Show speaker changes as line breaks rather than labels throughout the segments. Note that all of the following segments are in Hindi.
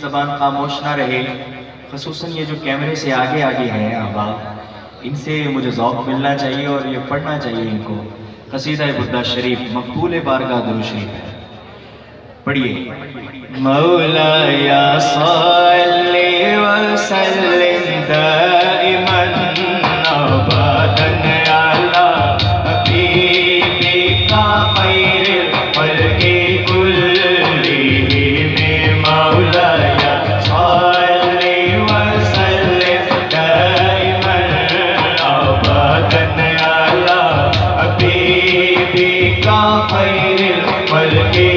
ज़बान खामोश ना रहे, ख़ुसूसन ये जो कैमरे से आगे आगे हैं अहबाब, इनसे मुझे ज़ौक़ मिलना चाहिए और ये पढ़ना चाहिए इनको। क़सीदा बुर्दा शरीफ मक़बूल बारगाह दुरूद शरीफ है, पढ़िए। मौलाया सल्लि व सल्लिम दाइमन अबदन अला हबीबिका खैरिल खल्क़ि कुल्लिहिम। मौलाया सल्लि व सल्लिम दाइमन अबदन अला हबीबिका खैरिल खल्क़ि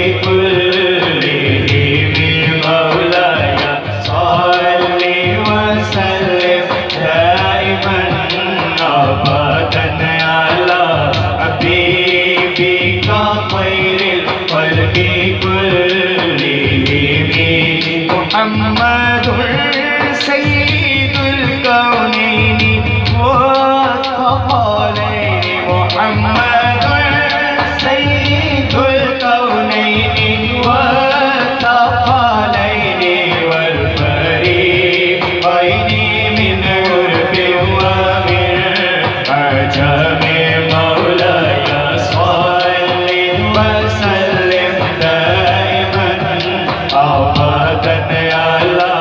मुहम्मदुर सय्यिदुल कौनैनि व थक़लैनि। मुहम्मदुर सय्यिदुल कौनैनि व थक़लैनि वल फरीक़ैनि मिन उर्बिन व मिन अजम। मौलाया सल्लि व सल्लिम दाइमन अबदन अला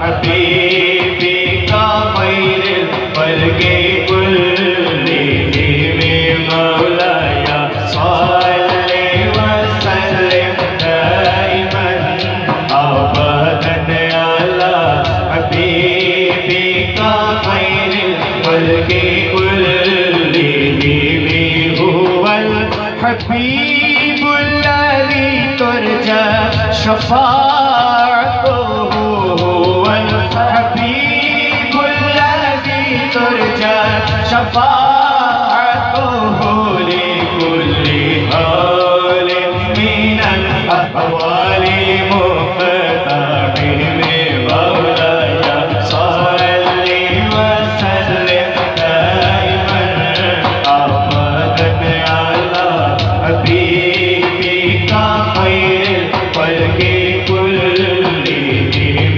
हबीबिका खैरिल खल्क़ि कुल्लिहिम। मौलाया सल्लि व सल्लिम दाइमन अबदन अला हबीबिका खैरिल खल्क़ि कुल्लिहिम। हुवल हबीबुल्लज़ी तुरजा शफ़ाअतुहु। हुवल हबीबुल्लज़ी तुरजा शफ़ाअतुहु लिकुल्लि हालिन मिनल अहवालि मुक़तहिम। मौलाया सल्लि व सल्लिम दाइमन अबदन अला हबीबिका खैरिल खल्क़ि कुल्लिहिम।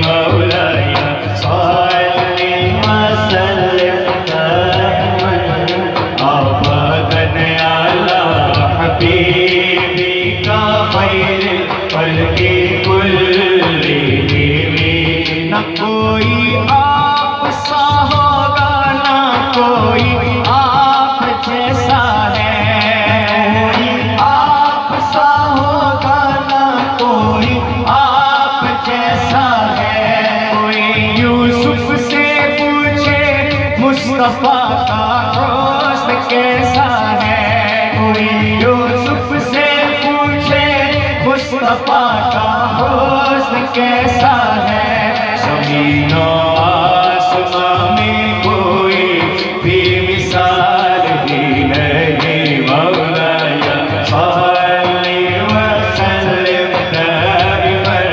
मौलाया सल्लि व सल्लिम दाइमन अबदन अला हबीबिका खैरिल खल्क़ि कुल्लिहिम। न कोई आप सा होगा, न कोई आप जैसा है। आप सा होगा, न कोई आप जैसा है। कोई यूसुफ से पूछे मुस्तफा का हुस्न कैसा है। कोई यूसुफ से पूछे मुस्तफा का हुस्न कैसा है। ज़मीनो आसमां में कोई भी मिसाल ही नहीं। मौलाया सल्लि व सल्लिम दाइमन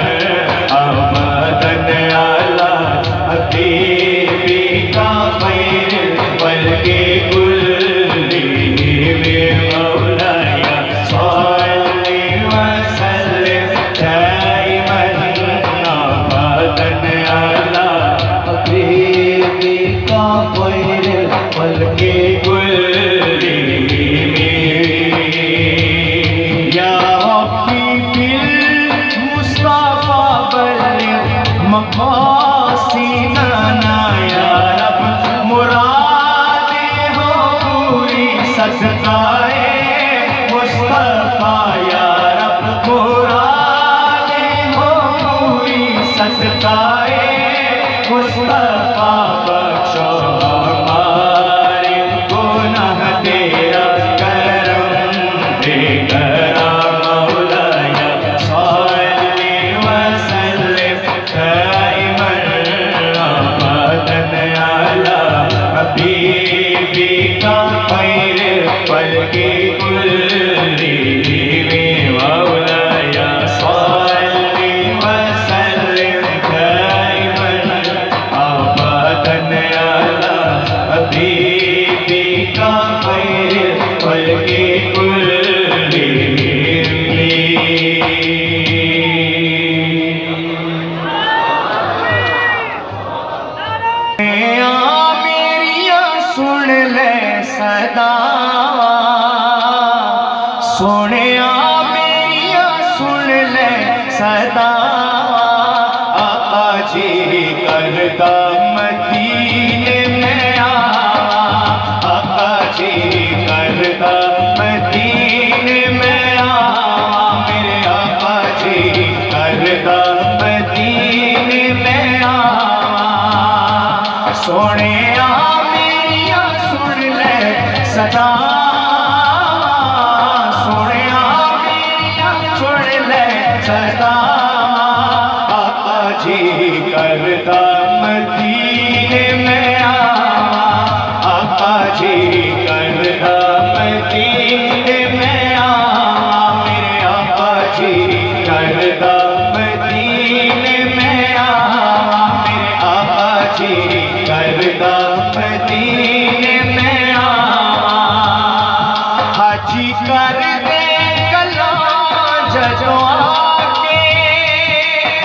अबदन अला हबीबिका खैरिल खल्क़ि कुल्लिहिम। मौलाया सल्लि व सल्लिम दाइमन अबदन अला हबीबिका खैरिल खल्क़ि कुल्लिहिम। या रब्बी बिल मुस्तफा बल्लिग़ मक़ासिदना। या रब मुरादें हो पूरी सदक़ाए मुस्तफा। या रब मुरादें हो पूरी सदक़ाए मुस्तफा। बख्शो हमारे गुनाह तेरा करम दे करा। मौलाया सल्लि व सल्लिम दाइमन अबदन अला हबीबिका खैरिल खल्क़ि कुल्लिहिम। मौलाया सल्लि व सल्लिम दाइमन सोने मेरिया सुन ले सदा, सोने मेरिया सुन ले सदा, आका जी करदा मदीने में आवा, आका जी करदा मदीने में आवा, मेरे आका जी करदा मदीने में आवा, मेरे आका जी करदा मदीने में आवा। हाजी कर दे गल्ला जदों आके,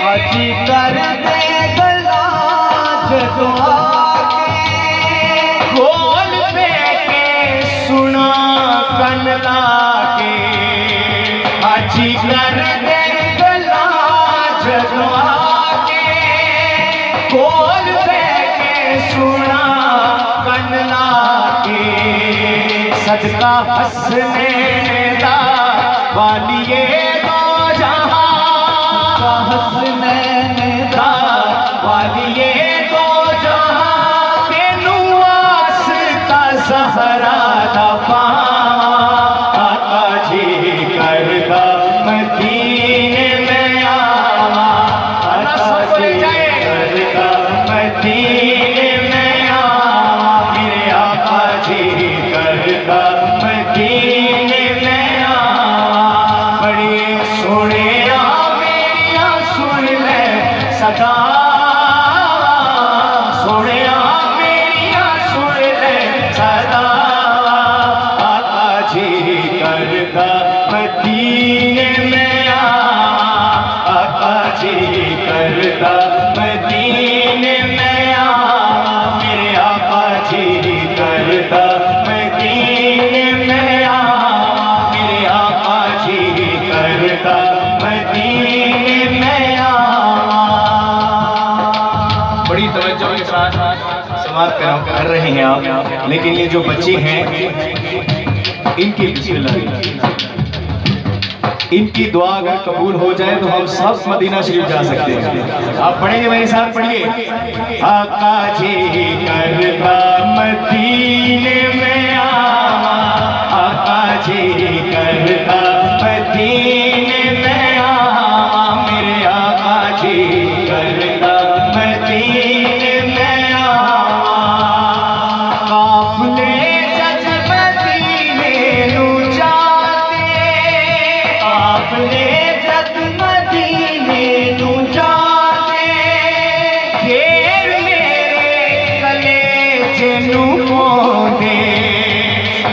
हाजी कर दे गल्ला जदों आके, खोल पे के सुना कन लाके, हाजी कर दे गल्ला जदों आके, खोल पे के सुना कन लाके, सदका हसने दा वालिए दो जहां, सदका हसने दा वालिए दो जहां, तेनू वास्ता ज़हरा दा पावां, आका जी करदा मदीने में आवा, आका जी करदा मदीने में आवा, मेरे आका जी करदा मदीने में आवा। बड़ी सोने मेरिया सुन ले सदा, सोने मेरिया सुन ले सदा, आका जी करदा मदीने में आवा, आका जी करदा मदीने में आवा, मेरे आका जी करदा मदीने में आवा, मेरे आका जी करदा मदीने में आवा। बड़ी तवज्जो के साथ समाप्त कर रहे हैं आप, लेकिन ये जो बच्चे हैं इनकी बिस्मिल्लाह, इनकी दुआ अगर कबूल हो जाए तो हम सब मदीना शरीफ जा सकते हैं। आप पढ़ेंगे मेरे साथ, पढ़िए। आका जी करदा मदीने में आवा, आका जी करदा मदीने में आवा, मेरे आका जी करदा मदीने में आवा। काफले जज मदीने नू जाते, काफले जज मदीने नू जाते, घेर मेरे कलेजे नू पाउंदे,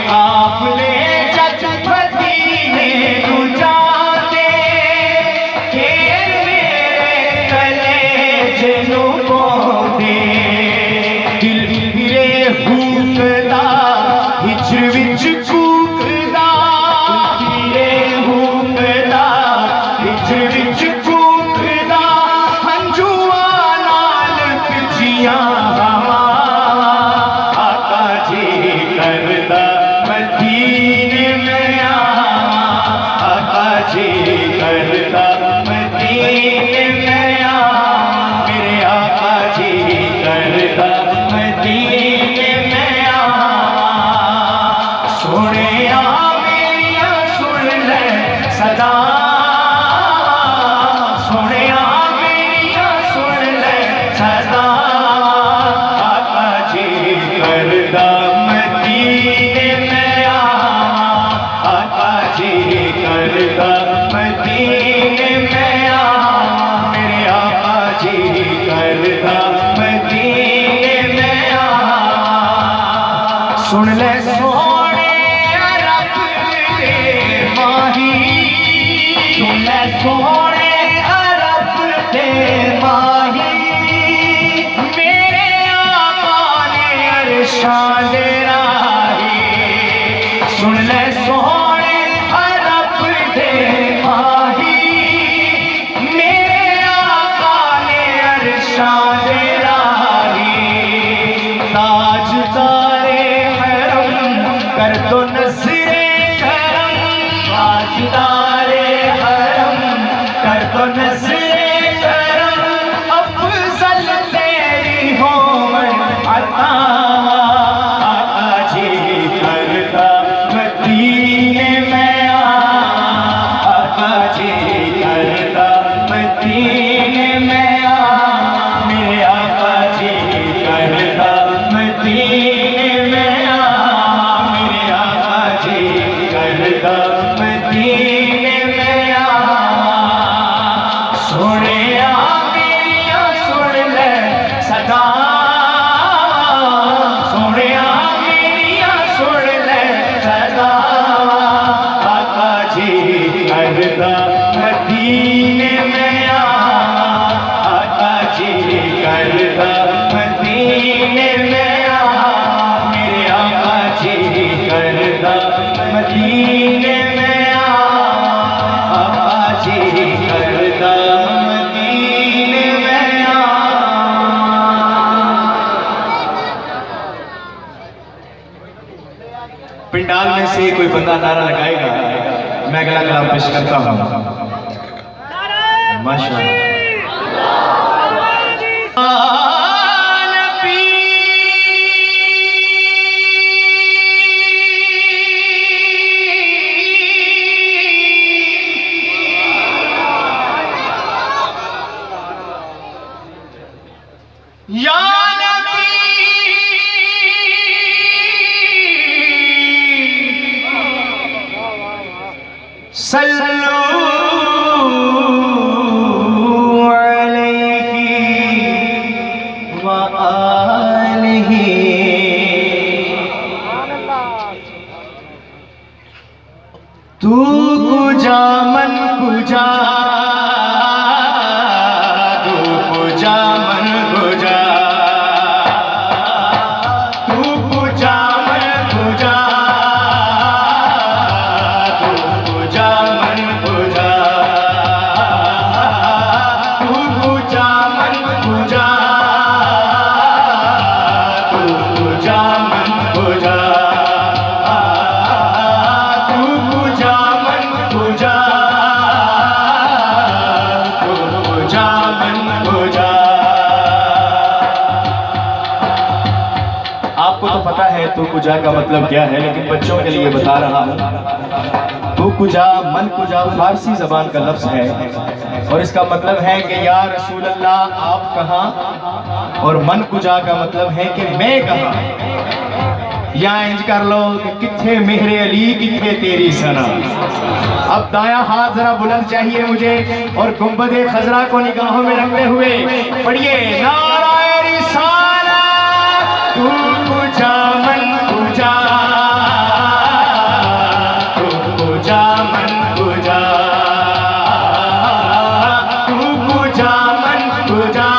काफले जज मदीने नू जाते, घेर मेरे कलेजे नू पाउंदे, दिल फिरे हुकदा हिजर विच कूकदा, फिरे हुकदा हिजर विच कूकदा, हंजुआ नाल पिजियां हवा, आका जी करदा मदीने में आवा, आका जी करदा मदीने में आवा, मेरे आका जी करदा मदीने में आवा। सोने मेरिया सुन ले सदा, सोने मेरिया सुन ले सदा, आका जी करदा मदीने में आवा, आका जी करदा मदीने में आवा, मेरे आका जी करदा मदीने में आवा। सुन ले सोने रब दे माही, सुन ले सोने रब दे माही, मेरे आका ने अरशां दे राही, सुन ले सोने रब दे माही, मेरे आका ने अरशां दे राही, ताजदारे हरम कोई बंदा नारा लगाएगा, मैं अगला कलाम पेश करता हूँ। माशाअल्लाह। या सल्लल्लाहु अलैहि व आलिहि। तू कुजा मन कुजा, तू कुजा मन कुजा, तू कुजा मन कुजा, आपको तो पता है तू कुजा का मतलब क्या है, लेकिन बच्चों के लिए बता रहा हूँ। तू कुजा मन कुजा फारसी जबान का लफ्ज है और इसका मतलब है कि या रसूल अल्लाह आप कहाँ, और मन कुजा का मतलब है कि मैं कहाँ। या इंज कर लो कि किथे मेहरे अली किथे तेरी सना। अब दाया हाथ जरा बुलंद चाहिए मुझे और गुंबदे खजरा को निगाहों में रखते हुए पढ़िए नाराए रिसालत। तू कुजा मन कुजा, तू कुजा मन कुजा, तू कुजा मन कुजा,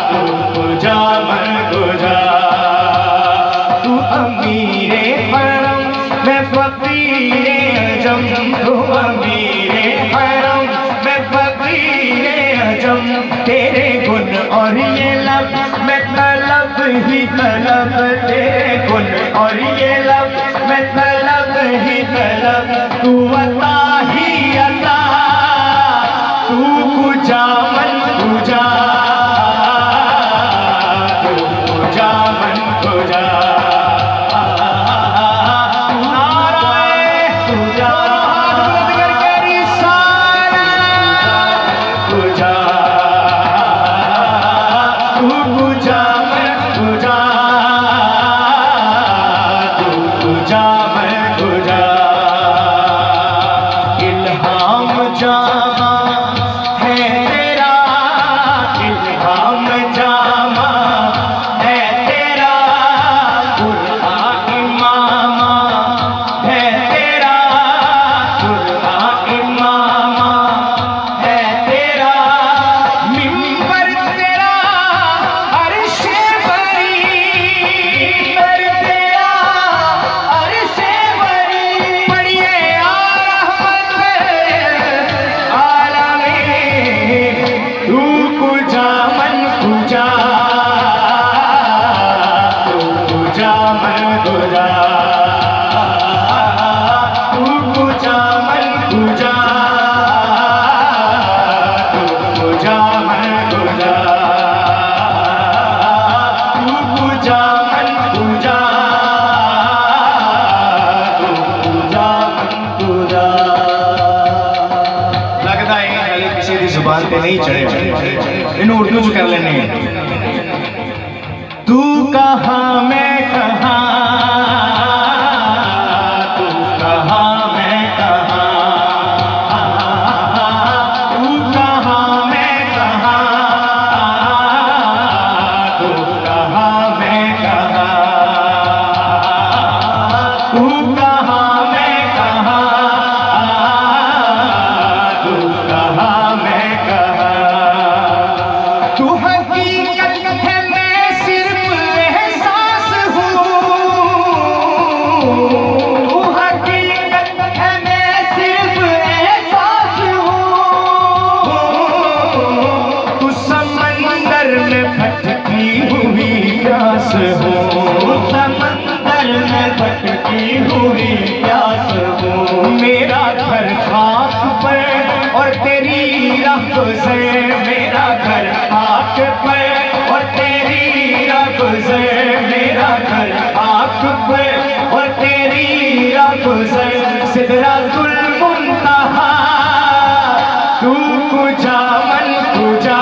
तू कुजा मन कुजा। तू अमीरे हरम मैं फकीरे अजम, तू अमीरे हरम मैं फकीरे अजम। तेरे गुण और ये लब मैं तलब ही तलब, तेरे गुण और ये लब मैं तलब ही तलब। तू अता ही अता, तू कुजा मन कुजा, तू कुजा मन कुजा। जुबान पे नहीं चढ़े, इन उर्दू च कर लेने। तू कहाँ मैं कहाँ, तू कहाँ मैं कहाँ, तू कहाँ मैं कहाँ, तू कहाँ मैं कहाँ, तू कहाँ मैं कहाँ, तू कहाँ मैं कहाँ। तू हकीकत है मैं सिर्फ एहसास हूँ, गुज़र सिदरतुल मुंतहा तू कुजा मन कुजा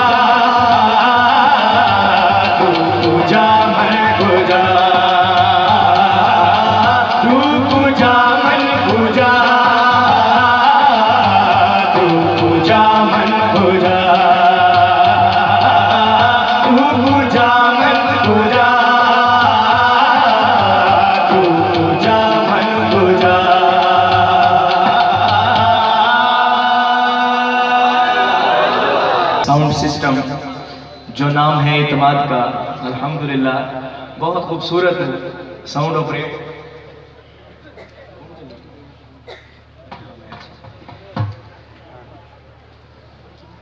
तू कुजा मन कुजा तू कुजा मन कुजा तू कुजा मन कुजा तू कुजा मन कुजा तू कुजा मन कुजा। साउंड सिस्टम जो नाम है इत्माद का, अल्हम्दुलिल्लाह बहुत खूबसूरत साउंड ऑपरेट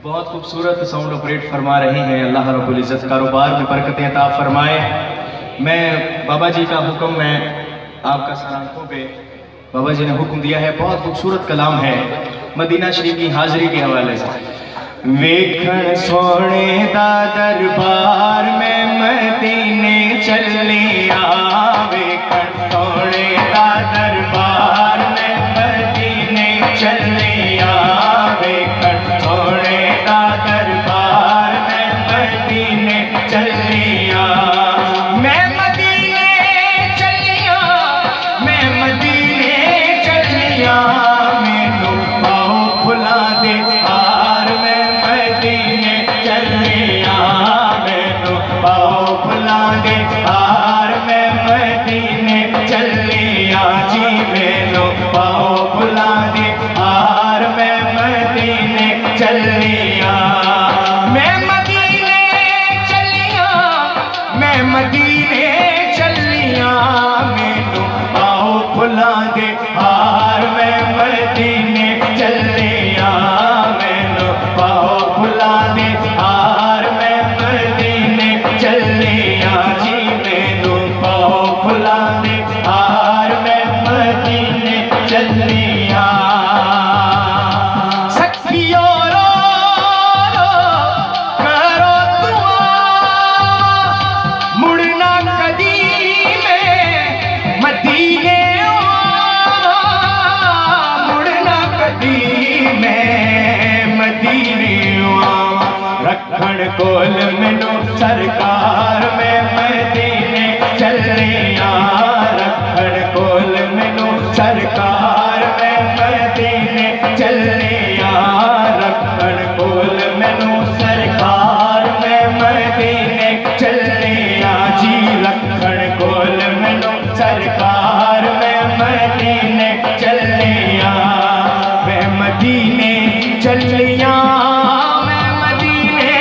बहुत खूबसूरत साउंड ऑपरेट फरमा रहे हैं। अल्लाह रब्बुल इज़्ज़त कारोबार में बरकतें अता फरमाए। मैं बाबा जी का हुक्म मैं आपका सराखों पे बाबा जी ने हुक्म दिया है, बहुत खूबसूरत कलाम है मदीना शरीफ की हाजिरी के हवाले से। वेखण सोने दा दरबार में मदीने चलिया, वेखण सोने दा दरबार में मदीने चलिया, वेखण सोने दा दरबार में मदीने चलिया। मैं मदीने चलिया, मैं मदीने चलिया, मैनू पाओ फुला दे हार में मदीने चलिया, मैनू पाओ फुला दे हार में मदीने चलिया जी, मैनू पाओ फुला दे हार में मदीने चलिया। मैं मदीने चलिया, मैं मदीने चलिया, मैनू पाओ फुला दे हार में मदीने चलिया, मैनू पाओ फुला दे हार में मदीने चलिया जी, मैनू पाओ फुला दे हार में मदीने चलिया। सखियो रो रो करो दुआ, मुड़ना कदी में मदीने आवा, मुड़ना कदी में मदीने आवा। रखण कोल मैनू सरकार में मदीने चलिया, रखण कोल मैनू सरकार में मदीने चलिया, रखण कोल मैनू सरकार में मदीने चलिया जी, रखण कोल मैनू सरकार में मदीने चलिया। मैं मदीने चलिया, मैं मदीने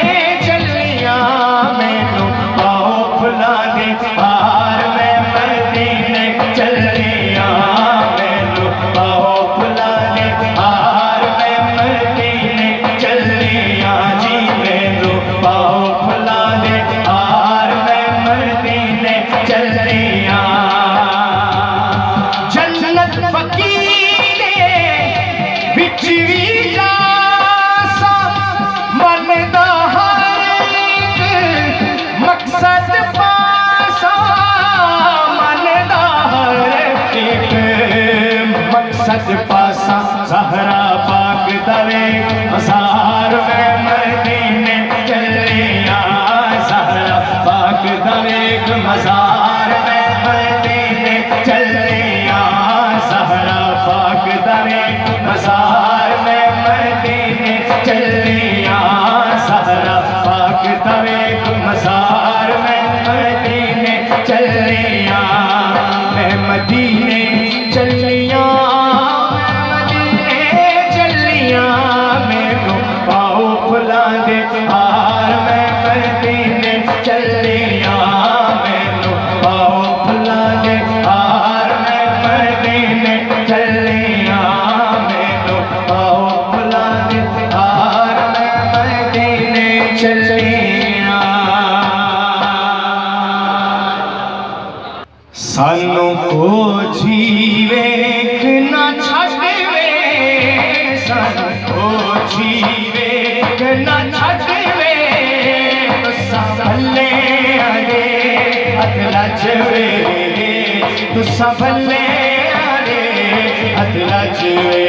चलिया, मैनू पाओ फुला दे हार में मदीने चलिया, मैनू पाओ फुला दे हार में मदीने चलिया जी, मैनू पाओ फुला दे हार में मदीने चलिया। जन्नत फकीरे विच भी जा सा, मन दा हर एक मकसद पासा, मन दा हर एक मकसद पासा। ज़हरा पाक दवे मज़ार में मदीने चलिया, ज़हरा पाक दवे मज़ार में मदीने चलिया, ज़हरा पाक दवे मज़ार में मदीने चलिया, ज़हरा पाक दवे मज़ार में मदीने चलिया। मैं मदीने चलिया, मैं मदीने चलिया, मैनू पाओ फुला दे हार में मदीने चलिया, मैनू पाओ फुला दे हार में मदीने चलिया, मैनू पाओ फुला दे हार में मदीने चलिया। सानू को जीवे ना छड़वे, सानू को जीवे ना छड़वे, तुसा भले आरे हथ लजवे, तुसा भले आरे
हथ रचवे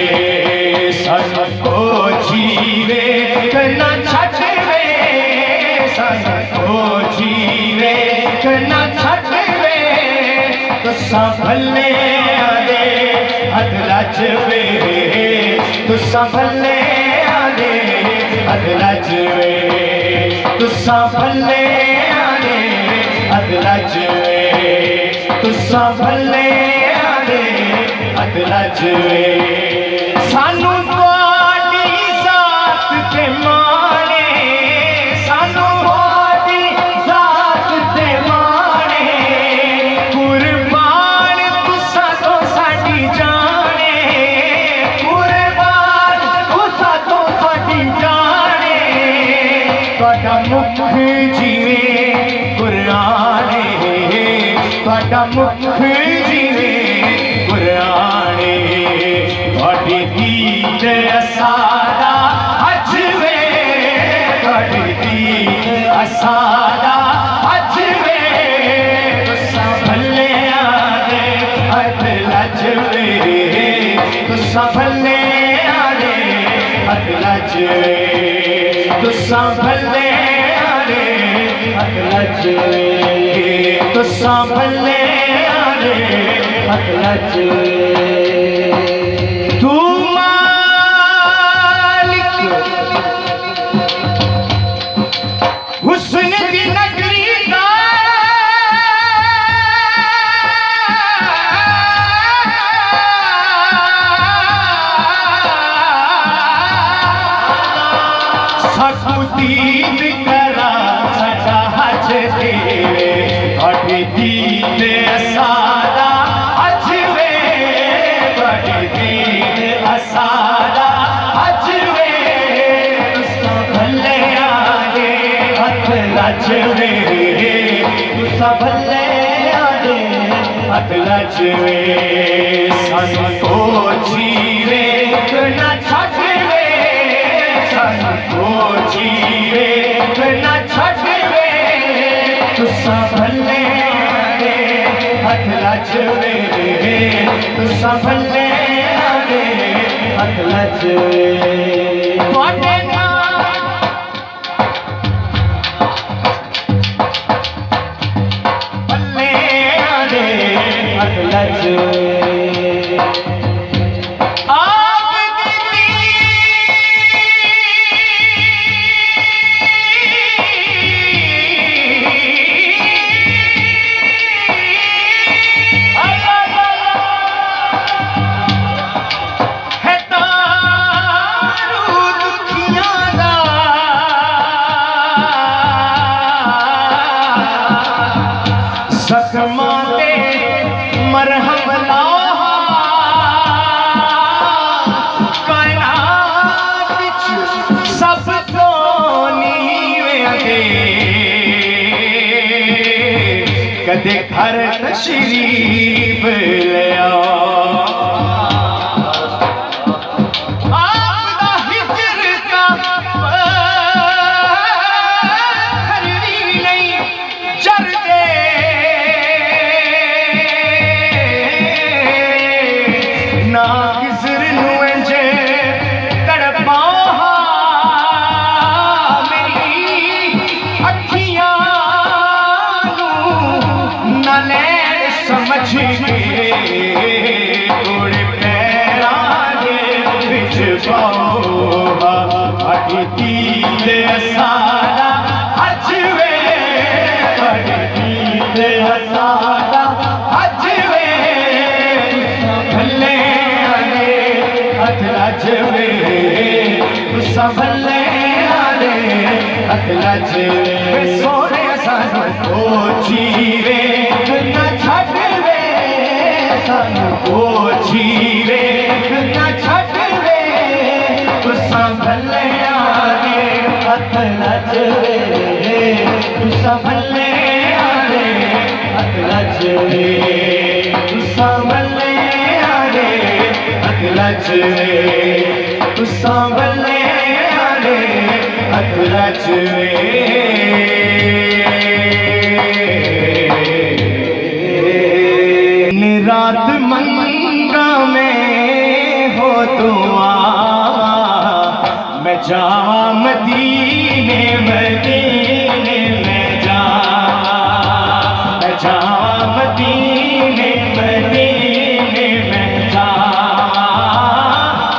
सबको जीवे करना छटवे सबको जीवे करना छटवे तो संभले आदे हथ रचवे तो संभले आदे हथ रचवे तो संभले आदे हथ रचवे तो संभले आदे हथ रचवे सानू तुहाडी जात ते माणे सानू तुहाडी जात ते माणे कुर्बान तुसा तो साडी जाने कुर्बान तुसा तो साडी जाने तुहाडा मुख जीवे कुराने तुहाडा मुख जीवे कुराने तुहाडी दीद असादा अजवे तुहाडी दीद असादा अजवे तुसा भले आदे हथ लजवे तुसा भले आदे हथ लजवे तुसा भले आदे हथ लजवे तुसा भले आदे हथ लजवे तू मालिक हुस्न की नगरी का सकुदीद करा सचा हज देवे बड़ी दीद असादा अजवे बड़ी दीद असादा अजवे तुसा भले आदे हथ लजवे तुसा भले आदे हथ लजवे सबको जीवे न छटवे सबको जीवे न छटवे तुसा भले आदे हथ लजवे तुसा भले आदे हथ लजवे तुहाडे भले आदे हथ लजवे जख्मां ते मरहम लाहा कायनात विच सब तो नीवें दे कदे घर तशरीफ ले आओ ना किसर नुंजे तड़पा मेरी अखियां न ले समझ के थोड़े पैरा दे बिच पाओ अटी दीद असादा अजवे अटी दीद असादा अजवे भले हथ लजवे तुसा भले आदे हथ लजवे सोने सानू को जीवे न छटवे सानू को जीवे न छटवे तुसा भले आदे हथ लजवे तुसा भले आदे हथ लजवे तुसा भले आदे हथ लजवे तुसा भले आदे हथ लजवे रात मंगा में जावा मदीने मदीने में जावा, मैं जावा मदीने मदीने में जावा,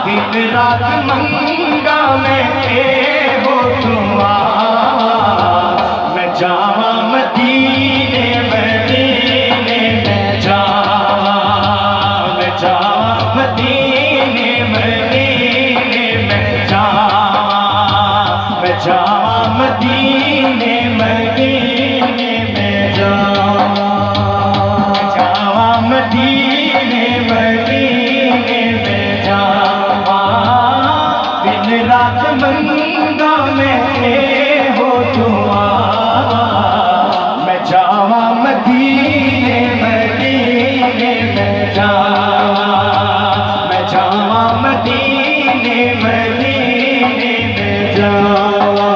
दिन रात मंगा मैं हो दुआ, मैं जावा मदीने मदीने में जावा, मैं जावा मदीने मदीने में जावा, मैं जावा मदीने मदीने में जावा, जावा मदीने मदीने में जावा, दिन रात मंगा मैं हो दुआ, मैं जावा मदीने मदीने में जावा, मैं जावा मदीने मदीने में जावा,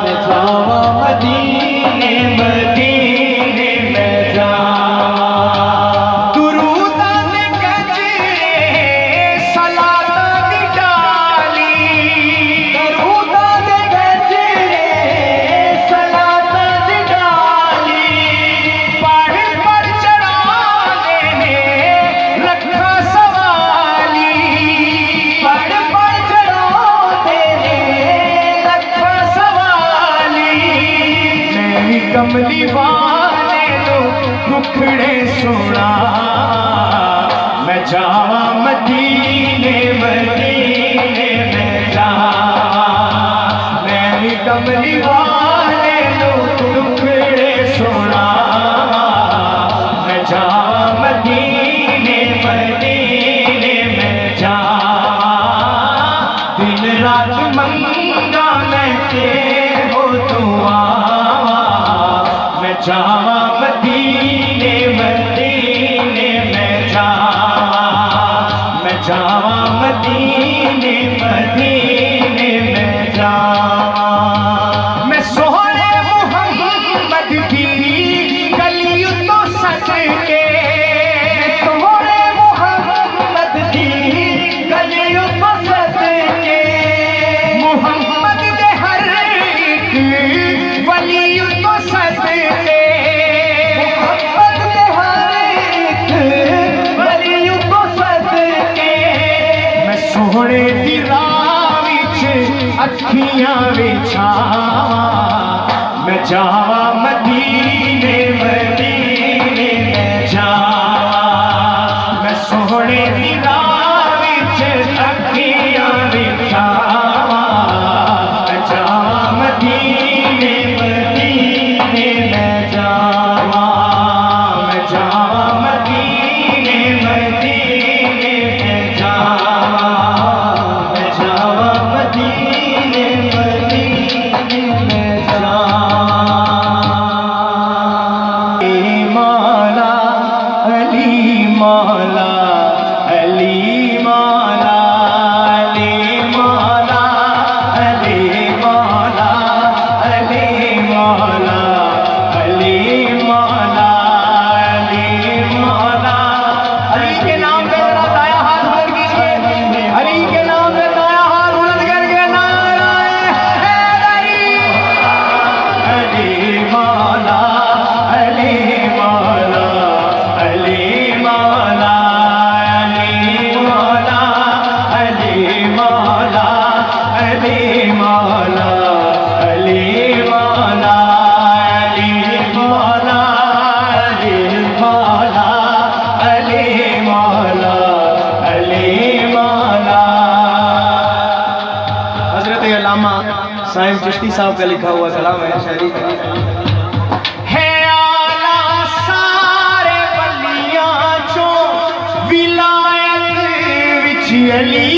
मैं जावा मदीने मदीने में जावा, दुरूदा ने गजरे सलाता दी डाली, दुरूदा ने गजरे सलाता दी डाली, पढ़ पर चढ़ाने ने लखा सवाली, पढ़ पर चढ़ाने ने लखा सवाली, मैं कमली वाले लो दुखड़े सुना, मैं जावा मदीने मदीने में जावा, मैं कमली वाले लो दुखड़े सुना, मैं जावा मदीने मदीने में जावा, दिन रात मंगा मैं हो दुआ, मैं जावा मदीने मदीने में जावा, मैं जावा मदीने मदीने में जावा, मैं सोहरे मोहम्मद की गलियों तो सज के, सोहरे मोहम्मद की गलियों तो सज के, मोहम्मद दे हर एक वलियों तो सज के, मोहम्मद दे हर एक वलियों तो सज के, मैं सोहरे दी राह विच अखियां विछावा, मैं जावा मदीने मदीने में जावा, मैं सोहरे दी राह विच अखियां विछावा, मैं जावा मदीने मदीने में जावा, मैं जावा मदीने मदीने में जावा, मैं जावा मदीने मदीने में जावा, मौला अली मौला अली मौला अली मौला अली मौला अली मौला अली मौला अली मौला, अली के नाम पे जरा दाया हाथ बुलंद कीजिए, अली के नाम पे दाया हाथ बुलंद करके नाराए हैदरी, अली मौला अली मौला अली मौला अली मौला अली मौला अली मौला अली मौला अली मौला अली मौला अली मौला अली मौला। हजरत अल्लामा साहिब चिश्ती साहब का लिखा हुआ कलाम है, शायरी है आला सारे बलियां चो विलायत विच अली